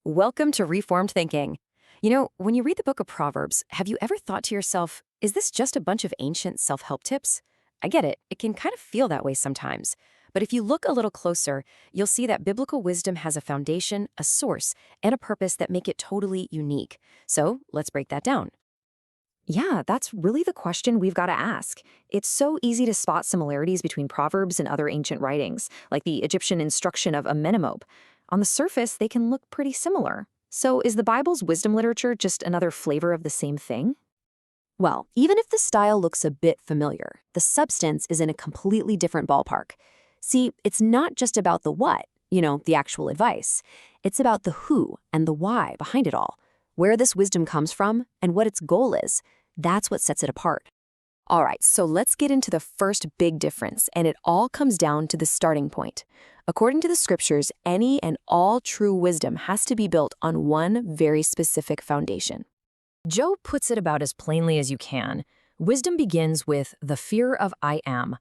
Welcome to Reformed Thinking. When you read the book of Proverbs, have you ever thought to yourself, is this just a bunch of ancient self-help tips? I get it, it can kind of feel that way sometimes. But if you look a little closer, you'll see that biblical wisdom has a foundation, a source, and a purpose that make it totally unique. So let's break that down. Yeah, that's really the question we've got to ask. It's so easy to spot similarities between Proverbs and other ancient writings, like the Egyptian instruction of Amenemope. On the surface, they can look pretty similar. So is the Bible's wisdom literature just another flavor of the same thing? Well, even if the style looks a bit familiar, the substance is in a completely different ballpark. See, it's not just about the what, the actual advice. It's about the who and the why behind it all. Where this wisdom comes from and what its goal is, that's what sets it apart. All right, so let's get into the first big difference, and it all comes down to the starting point. According to the scriptures, any and all true wisdom has to be built on one very specific foundation. Job puts it about as plainly as you can. Wisdom begins with the fear of I am.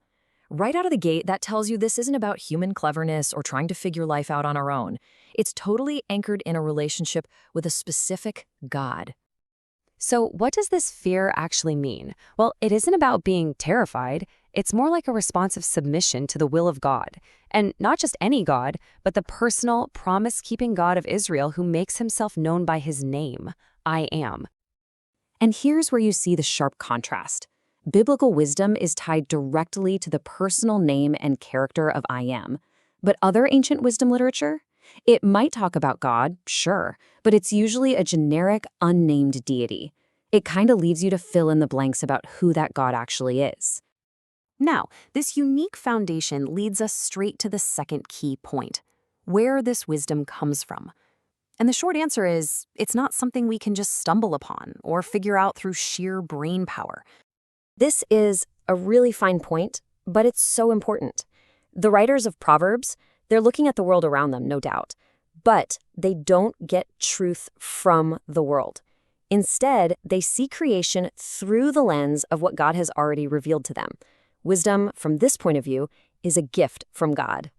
Right out of the gate, that tells you this isn't about human cleverness or trying to figure life out on our own. It's totally anchored in a relationship with a specific God. So what does this fear actually mean? Well, it isn't about being terrified. It's more like a response of submission to the will of God. And not just any God, but the personal, promise-keeping God of Israel who makes himself known by his name, I am. And here's where you see the sharp contrast. Biblical wisdom is tied directly to the personal name and character of I am. But other ancient wisdom literature? It might talk about God, sure, but it's usually a generic, unnamed deity. It kind of leaves you to fill in the blanks about who that God actually is. Now, this unique foundation leads us straight to the second key point, where this wisdom comes from. And the short answer is, it's not something we can just stumble upon or figure out through sheer brain power. This is a really fine point, but it's so important. The writers of Proverbs, they're looking at the world around them, no doubt, but they don't get truth from the world. Instead, they see creation through the lens of what God has already revealed to them. Wisdom, from this point of view, is a gift from God.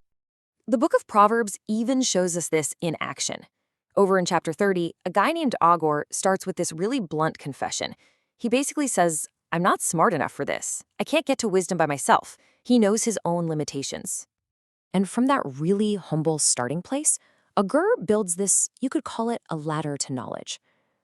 The book of Proverbs even shows us this in action. Over in chapter 30, a guy named Agur starts with this really blunt confession. He basically says, I'm not smart enough for this. I can't get to wisdom by myself. He knows his own limitations. And from that really humble starting place, Agur builds this, you could call it a ladder to knowledge.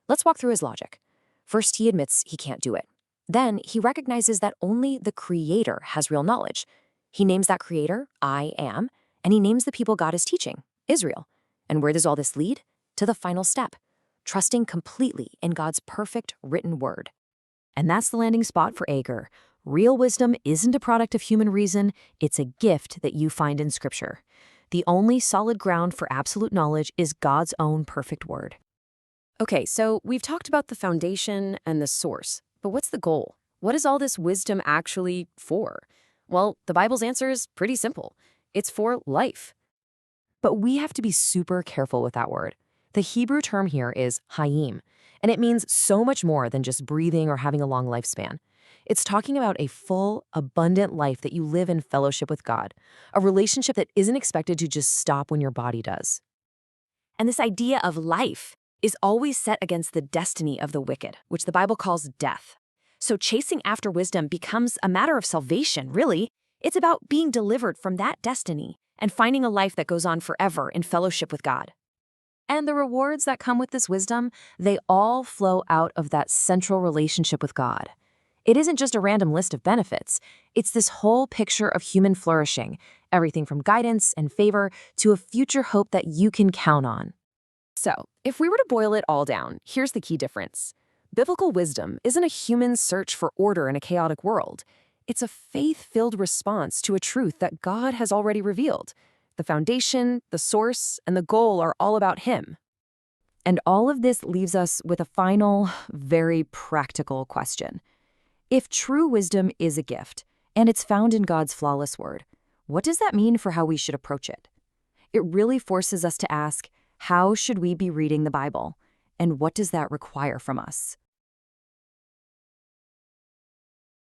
Let's walk through his logic. First, he admits he can't do it. Then, he recognizes that only the Creator has real knowledge. He names that Creator, I am, and he names the people God is teaching, Israel. And where does all this lead? To the final step, trusting completely in God's perfect written word. And that's the landing spot for Agur. Real wisdom isn't a product of human reason, it's a gift that you find in Scripture. The only solid ground for absolute knowledge is God's own perfect word. Okay, so we've talked about the foundation and the source, but what's the goal? What is all this wisdom actually for? Well, the Bible's answer is pretty simple. It's for life. But we have to be super careful with that word. The Hebrew term here is hayim, and it means so much more than just breathing or having a long lifespan. It's talking about a full, abundant life that you live in fellowship with God, a relationship that isn't expected to just stop when your body does. And this idea of life is always set against the destiny of the wicked, which the Bible calls death. So chasing after wisdom becomes a matter of salvation, really. It's about being delivered from that destiny and finding a life that goes on forever in fellowship with God. And the rewards that come with this wisdom, they all flow out of that central relationship with God. It isn't just a random list of benefits. It's this whole picture of human flourishing, everything from guidance and favor to a future hope that you can count on. So, if we were to boil it all down, here's the key difference. Biblical wisdom isn't a human search for order in a chaotic world. It's a faith-filled response to a truth that God has already revealed. The foundation, the source, and the goal are all about Him. And all of this leaves us with a final, very practical question. If true wisdom is a gift, and it's found in God's flawless word, what does that mean for how we should approach it? It really forces us to ask, how should we be reading the Bible? And what does that require from us?